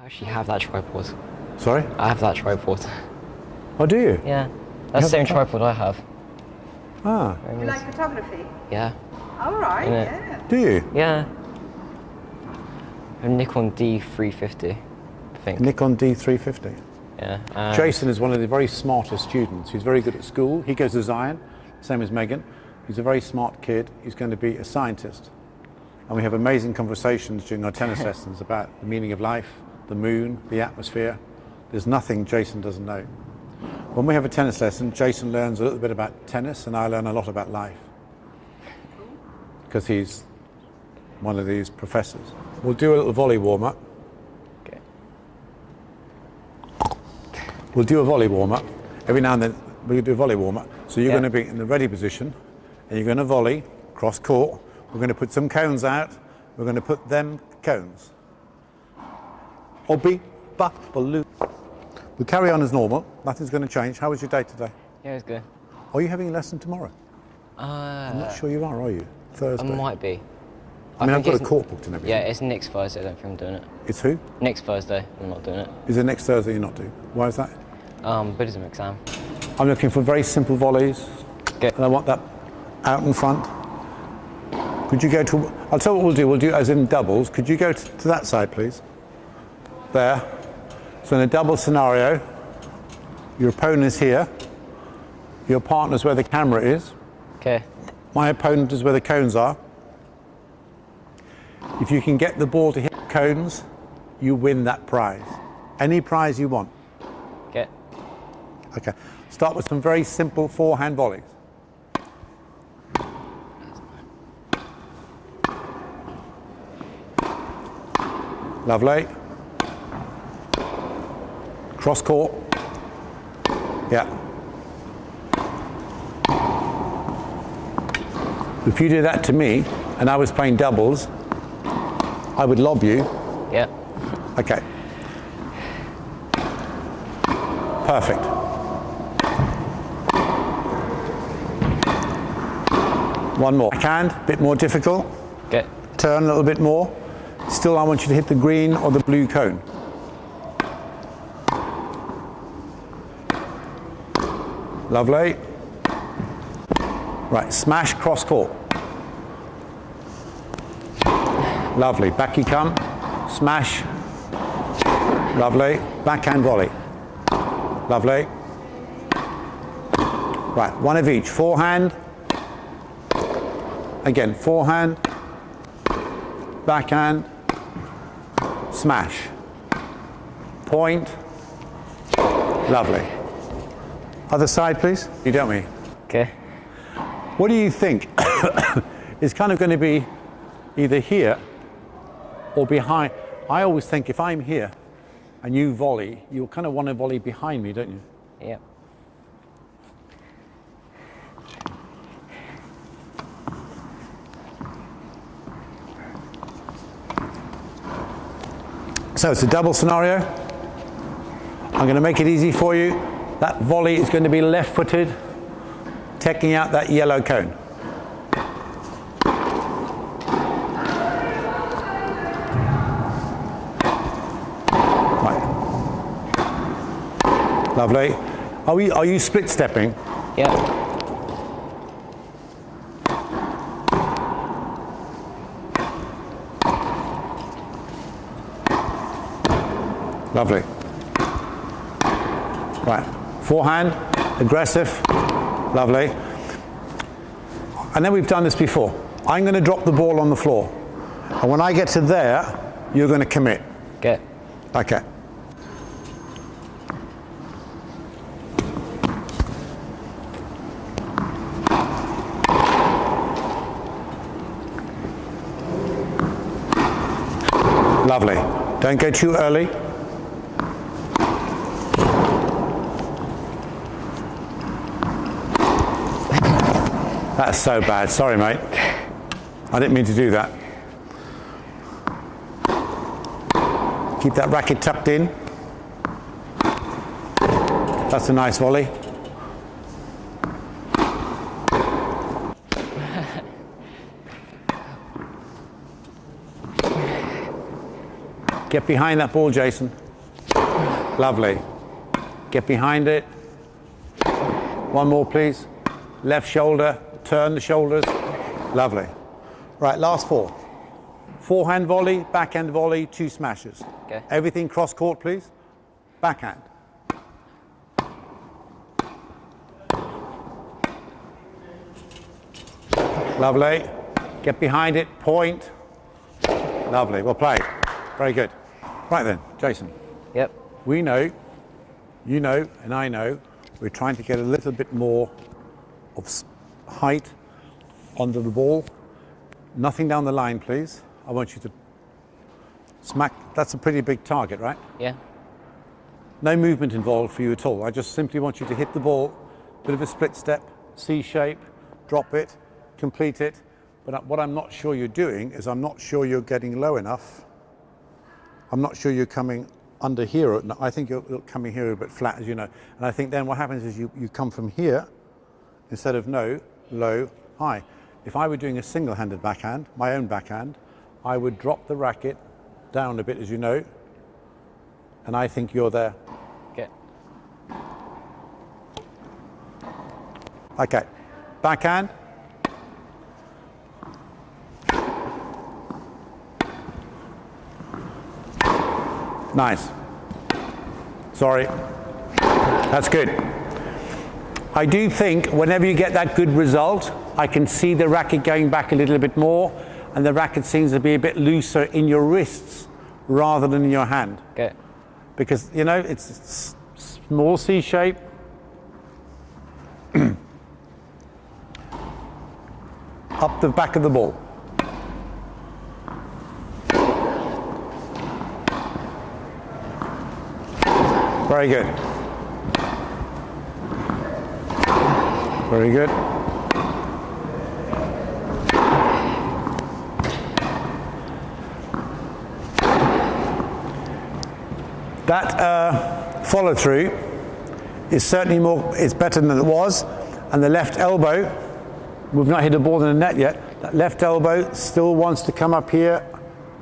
actually have that tripod. Sorry? I have that tripod. Oh, do you? Yeah. That's the same tripod I have. Ah. You like photography? Yeah. All right, Yeah. yeah. Do you? Yeah. A Nikon D350, I think. Nikon D350. Yeah. Jason is one of the very smartest students. He's very good at school. He goes to Zion, same as Megan. He's a very smart kid. He's going to be a scientist. And we have amazing conversations during our tennis lessons about the meaning of life, the moon, the atmosphere. There's nothing Jason doesn't know. When we have a tennis lesson, Jason learns a little bit about tennis and I learn a lot about life. Because he's one of these professors. We'll do a little volley warm-up. Okay. We'll do a volley warm-up. Every now and then we'll do a volley warm-up. So you're Yeah. going to be in the ready position and you're going to volley cross court. We're going to put some cones out. We're going to put them cones. Obby, ba, baloo. We'll carry on as normal. Nothing's going to change. How was your day today? Yeah, it's good. Are you having a lesson tomorrow? I'm not sure you are you? I Thursday. might be. I mean, I've think got a it's- court booked and everything. Yeah, it's next Thursday. I don't think I'm doing it. It's who? Next Thursday, I'm not doing it. Is it next Thursday you're not doing? Why is that? Buddhism exam. I'm looking for very simple volleys. Okay. And I want that out in front. Could you go to, I'll tell you what we'll do as in doubles. Could you go to that side, please? There. So in a double scenario, your opponent is here. Your partner's where the camera is. Okay. My opponent is where the cones are. If you can get the ball to hit the cones, you win that prize. Any prize you want. Okay. Okay. Start with some very simple forehand volleys. Lovely. Cross court. Yeah. If you did that to me and I was playing doubles, I would lob you. Yeah. Okay. Perfect. One more. Backhand, a bit more difficult. Okay. Turn a little bit more. Still, I want you to hit the green or the blue cone. Lovely. Right, smash cross court. Lovely. Back you come. Smash. Lovely. Backhand volley. Lovely. Right, one of each. Forehand. Again, forehand. Backhand. Smash. Point. Lovely. Other side, please. You don't me. Okay. What do you think? It's kind of going to be either here or behind. I always think if I'm here and you volley, you'll kind of want to volley behind me, don't you? Yeah. So it's a double scenario. I'm going to make it easy for you. That volley is going to be left-footed, taking out that yellow cone. Right. Lovely. Are you split stepping? Yeah. Lovely. Right. Forehand, aggressive. Lovely. And then we've done this before. I'm going to drop the ball on the floor. And when I get to there, you're going to commit. Okay. Okay. Lovely. Don't go too early. That's so bad. Sorry, mate. I didn't mean to do that. Keep that racket tucked in. That's a nice volley. Get behind that ball, Jason. Lovely. Get behind it. One more, please. Left shoulder, turn the shoulders. Lovely. Right, last four. Forehand volley, backhand volley, 2 smashes. Okay. Everything cross court, please. Backhand. Lovely. Get behind it, point. Lovely, well played. Very good. Right then, Jason, Yep. we know, you know, and I know, we're trying to get a little bit more of height under the ball. Nothing down the line, please. I want you to smack. That's a pretty big target, right? Yeah. No movement involved for you at all. I just simply want you to hit the ball, bit of a split step, C shape, drop it, complete it. But what I'm not sure you're doing is I'm not sure you're getting low enough. I'm not sure you're coming under here. No, I think you're coming here a bit flat, as you know. And I think then what happens is you come from here instead of no, low, high. If I were doing a single-handed backhand, my own backhand, I would drop the racket down a bit, as you know, and I think you're there. Okay. Okay, backhand. Nice. Sorry. That's good. I do think whenever you get that good result, I can see the racket going back a little bit more, and the racket seems to be a bit looser in your wrists rather than in your hand. Okay. Because, you know, it's small C shape. Up the back of the ball. Very good. Very good. That follow through is certainly it's better than it was, and the left elbow, we've not hit a ball in the net yet, that left elbow still wants to come up here.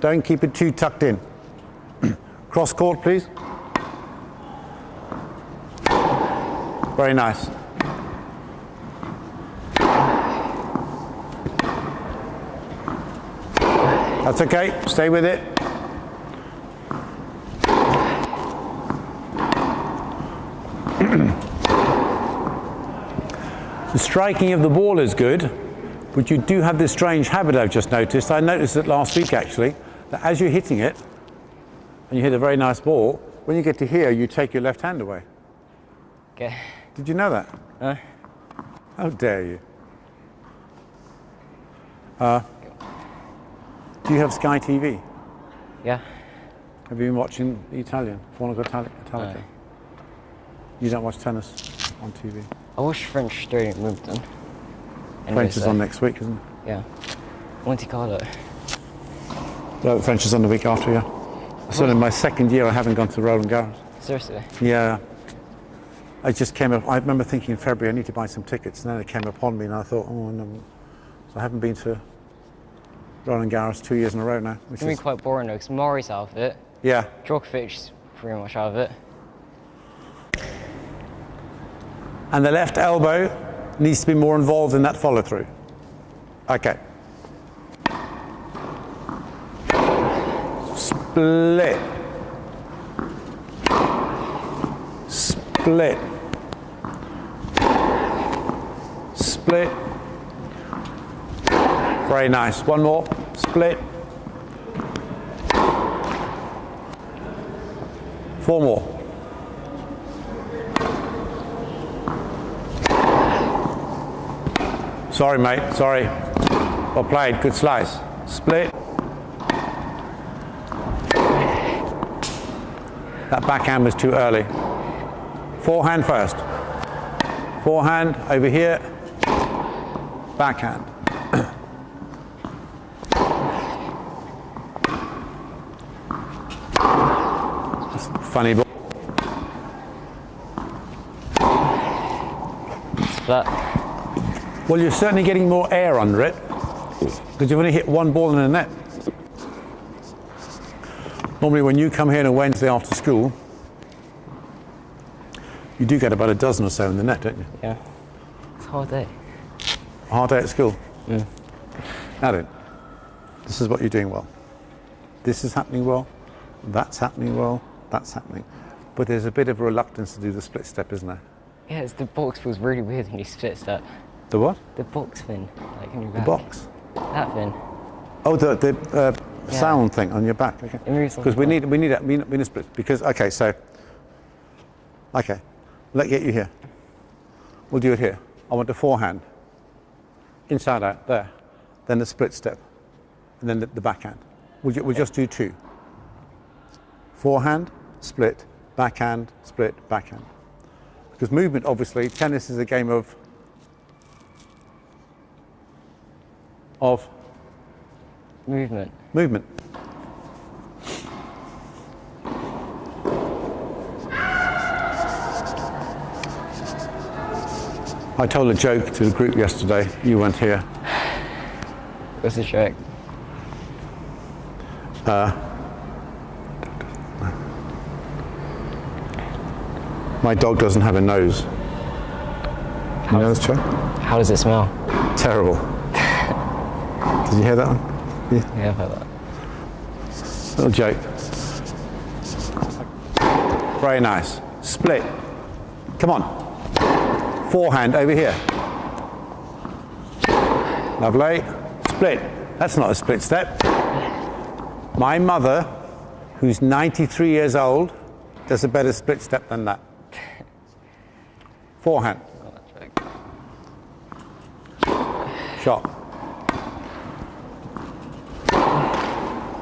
Don't keep it too tucked in. Cross court, please. Very nice. That's okay, stay with it. The striking of the ball is good, but you do have this strange habit I've just noticed. I noticed it last week actually, that as you're hitting it, and you hit a very nice ball, when you get to here, you take your left hand away. Okay. Did you know that? No. How dare you? Do you have Sky TV? Yeah. Have you been watching the Italian, Fornico Italica? No. You don't watch tennis on TV? I watched French straight at Wimbledon. French is on next week, isn't it? Yeah. Monte Carlo. No, French is on the week after, yeah. So in my second year, I haven't gone to Roland Garros. Seriously? Yeah. I just came up, I remember thinking in February, I need to buy some tickets, and then it came upon me, and I thought, oh no. So I haven't been to Roland Garros 2 years in a row now. It's going to be quite boring though, because Murray's out of it. Yeah. Djokovic's pretty much out of it. And the left elbow needs to be more involved in that follow through. Okay. Split. Split. Split. Very nice. One more. Split. 4 more. Sorry, mate. Sorry. Well played. Good slice. Split. That backhand was too early. Forehand first. Forehand over here. Backhand. Funny ball. It's flat. Well, you're certainly getting more air under it because you've only hit one ball in the net. Normally when you come here on a Wednesday after school, you do get about a dozen or so in the net, don't you? Yeah. It's a hard day. A hard day at school. Now then, this is what you're doing well. This is happening well, that's happening well, that's happening. But there's a bit of a reluctance to do the split step, isn't there? Yeah, the box feels really weird when you split step. The what? The box fin, like on your The back. box. That fin. Oh, the sound thing on your back. Okay. It moves on Because the we need a split. Because okay, let's get you here. We'll do it here. I want the forehand, inside out there, then the split step, and then the backhand. We'll just do two. Forehand, split, backhand, split, backhand. Because movement, obviously, tennis is a game of Movement. movement. I told a joke to the group yesterday. You weren't here. What's the trick? My dog doesn't have a nose. You know this joke? How does it smell? Terrible. Did you hear that one? Yeah, I've heard that. Little joke. Very nice. Split. Come on. Forehand over here. Lovely. Split. That's not a split step. My mother, who's 93 years old, does a better split step than that. Forehand. Shot.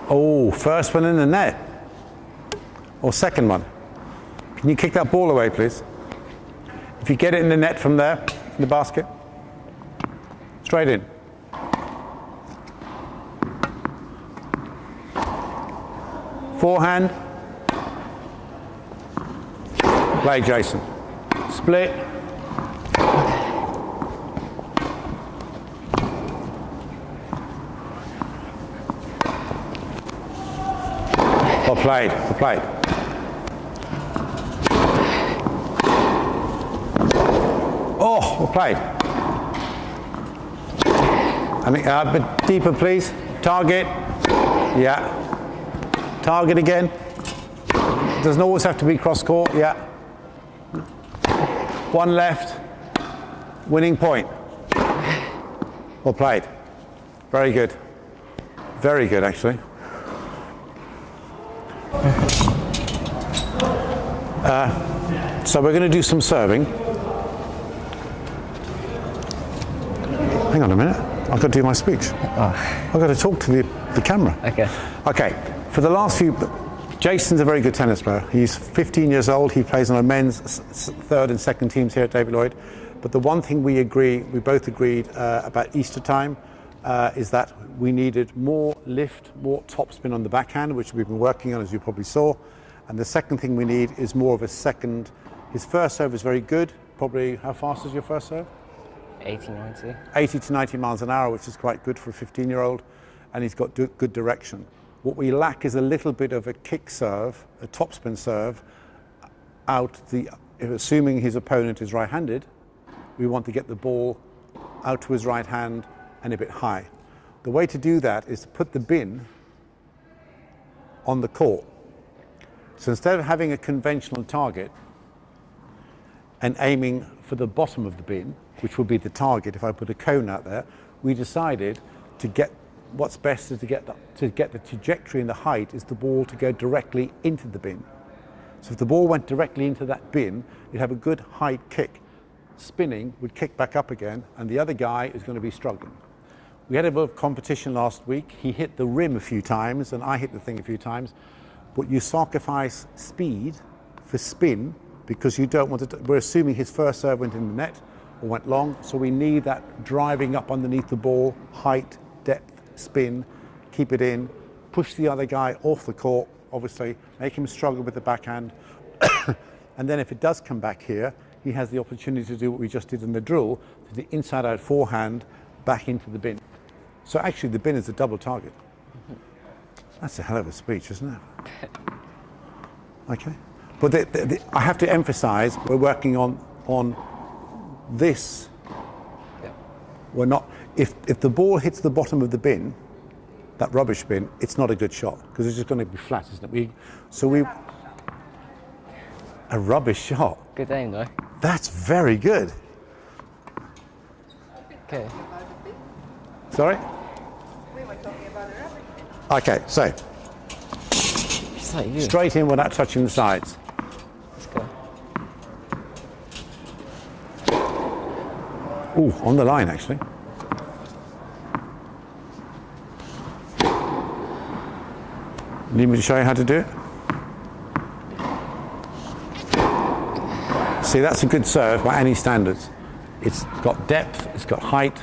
Oh, first one in the net. Or second one. Can you kick that ball away, please? If you get it in the net from there, in the basket, straight in. Forehand. Play, Jason. Split. Well played, well played. Oh, well played. I mean, a bit deeper, please. Target. Yeah. Target again. Doesn't always have to be cross court. Yeah. One left. Winning point. Well played. Very good. Very good, actually. So we're going to do some serving. Hang on a minute. I've got to do my speech. I've got to talk to the camera. Okay. Okay. For the last few, Jason's a very good tennis player. He's 15 years old. He plays on our men's third and second teams here at David Lloyd. But the one thing we both agreed about Easter time is that we needed more lift, more topspin on the backhand, which we've been working on, as you probably saw. And the second thing we need is more of a second. His first serve is very good. Probably, how fast is your first serve? 80, 90. 80 to 90 miles an hour, which is quite good for a 15-year-old. And he's got good direction. What we lack is a little bit of a kick serve, a topspin serve, assuming his opponent is right-handed, we want to get the ball out to his right hand and a bit high. The way to do that is to put the bin on the court. So instead of having a conventional target and aiming for the bottom of the bin, which would be the target if I put a cone out there, we decided to get what's best is to get the trajectory and the height is the ball to go directly into the bin. So if the ball went directly into that bin, you'd have a good height kick. Spinning would kick back up again, and the other guy is going to be struggling. We had a bit of competition last week. He hit the rim a few times, and I hit the thing a few times. But you sacrifice speed for spin because you don't want to. We're assuming his first serve went in the net or went long, so we need that driving up underneath the ball, height, depth, spin, keep it in, push the other guy off the court, obviously, make him struggle with the backhand. And then if it does come back here, he has the opportunity to do what we just did in the drill, to the inside-out forehand back into the bin. So actually the bin is a double target. That's a hell of a speech, isn't it? Okay. But I have to emphasize, we're working on this. Yeah. We're not, if the ball hits the bottom of the bin, that rubbish bin, it's not a good shot, because it's just going to be flat, isn't it? A rubbish shot. Good aim though. That's very good. Okay. Sorry? We were talking about the rubbish bin. Okay, so Just like you. straight in without touching the sides. Let's go. Ooh, on the line actually. Need me to show you how to do it? See, that's a good serve by any standards. It's got depth, it's got height,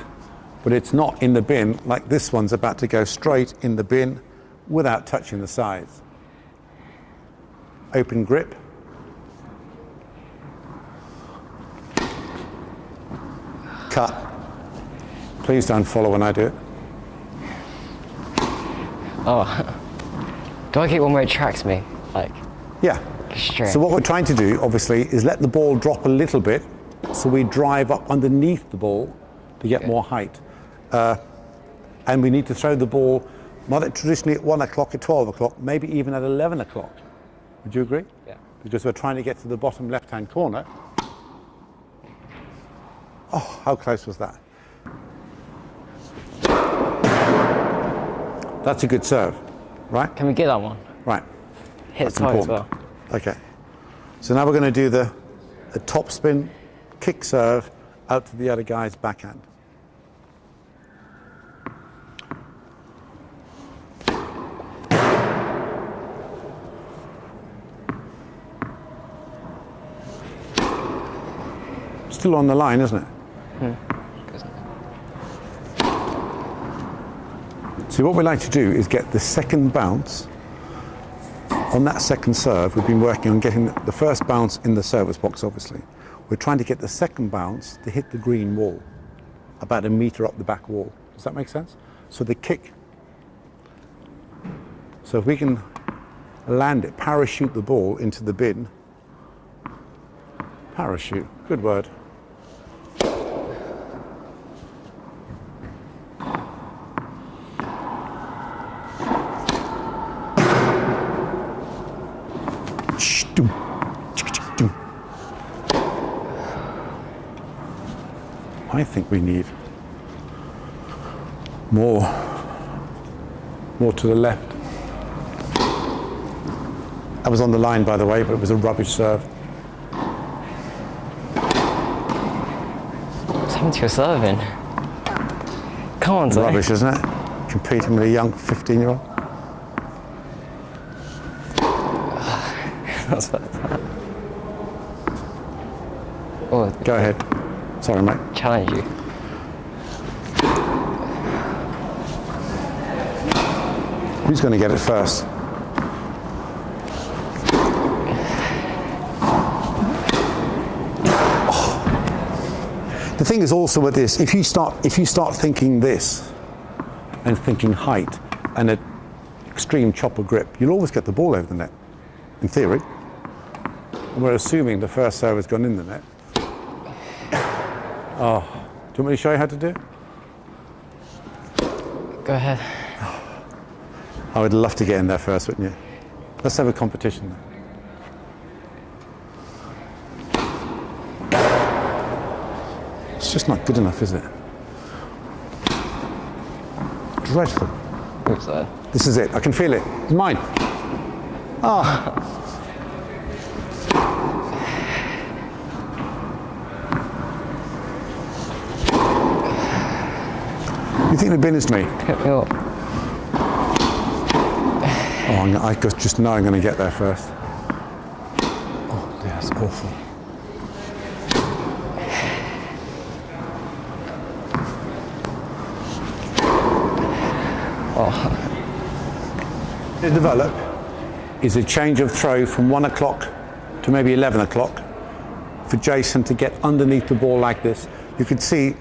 but it's not in the bin like this one's about to go straight in the bin without touching the sides. Open grip. Cut. Please don't follow when I do it. Oh. Do I get one where it tracks me? Like, Yeah. straight. So what we're trying to do, obviously, is let the ball drop a little bit, so we drive up underneath the ball to get more height. And we need to throw the ball, not at traditionally at 1 o'clock, at 12 o'clock, maybe even at 11 o'clock. Would you agree? Yeah. Because we're trying to get to the bottom left-hand corner. Oh, how close was that? That's a good serve, right? Can we get that one? Right. Hit That's it hard as well. important. Okay. So now we're going to do the top spin, kick serve out to the other guy's backhand. Still on the line, isn't it? See, what we like to do is get the second bounce. On that second serve, we've been working on getting the first bounce in the service box, obviously. We're trying to get the second bounce to hit the green wall, about a metre up the back wall. Does that make sense? So the kick. So if we can land it, parachute the ball into the bin. Parachute, good word. I think we need more to the left. I was on the line, by the way, but it was a rubbish serve. What's happened to your serving? Come on, Zoe. Rubbish, isn't it? Competing with a young 15-year-old. That's bad. Oh, Go ahead. Sorry, mate. challenge you. Who's going to get it first? Oh. The thing is also with this, if you start thinking this and thinking height and an extreme chopper grip, you'll always get the ball over the net, in theory. And we're assuming the first serve has gone in the net. Oh, do you want me to show you how to do it? Go ahead. I would love to get in there first, wouldn't you? Let's have a competition then. It's just not good enough, is it? Dreadful. Oops, sorry. This is it. I can feel it. It's mine. Ah. You think the bin is me? Pick me up. Oh, I just know I'm going to get there first. Oh, that's awful. Oh, To develop is a change of throw from 1 o'clock to maybe 11 o'clock for Jason to get underneath the ball like this. You could see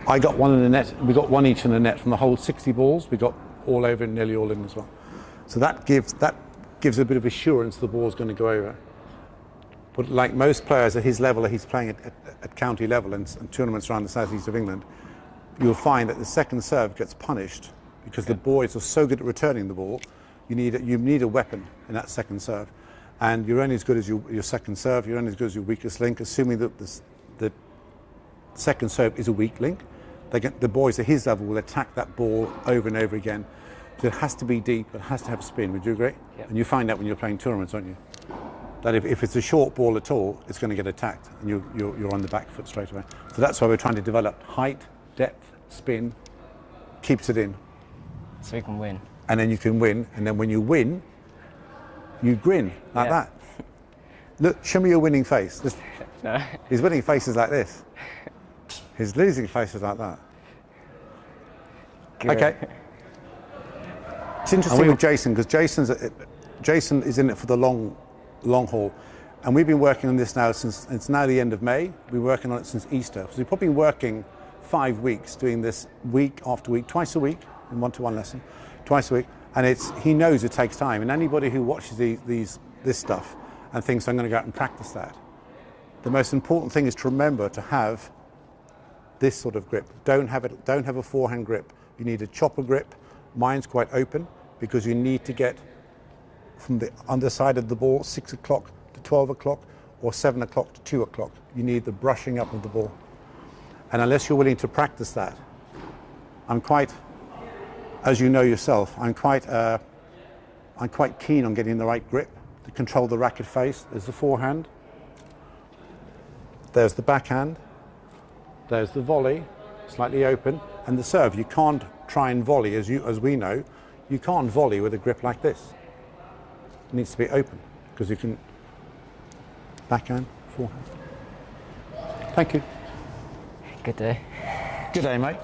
I got one in the net. We got one each in the net from the whole 60 balls. We got all over and nearly all in as well. So that gives a bit of assurance the ball's going to go over. But like most players at his level, he's playing at county level and tournaments around the southeast of England, you'll find that the second serve gets punished because the boys are so good at returning the ball. You need a weapon in that second serve, and you're only as good as your second serve. You're only as good as your weakest link, assuming that the second serve is a weak link. The boys at his level will attack that ball over and over again. So it has to be deep. It has to have spin. Would you agree? Yep. And you find that when you're playing tournaments, don't you? That if it's a short ball at all, it's going to get attacked, and you're on the back foot straight away. So that's why we're trying to develop height, depth, spin, keeps it in. So we can win. And then you can win, and then when you win, you grin like that. Look, show me your winning face. No. His winning face is like this. His losing face is like that. Good. Okay. It's interesting with Jason, because Jason is in it for the long haul. And we've been working on this now since, it's now the end of May. We've been working on it since Easter. So we've probably been working 5 weeks doing this week after week, twice a week, in one-to-one lesson, twice a week. And he knows it takes time. And anybody who watches this stuff and thinks, I'm going to go out and practice that, the most important thing is to remember to have this sort of grip. Don't have a forehand grip. You need a chopper grip. Mine's quite open because you need to get from the underside of the ball 6 o'clock to 12 o'clock or 7 o'clock to 2 o'clock. You need the brushing up of the ball. And unless you're willing to practice that, I'm quite, as you know yourself, I'm quite keen on getting the right grip to control the racket face. There's the forehand, there's the backhand, there's the volley, slightly open, and the serve. You can't try and volley, as we know, you can't volley with a grip like this. It needs to be open, because you can backhand, forehand. Thank you. Good day. Good day, mate.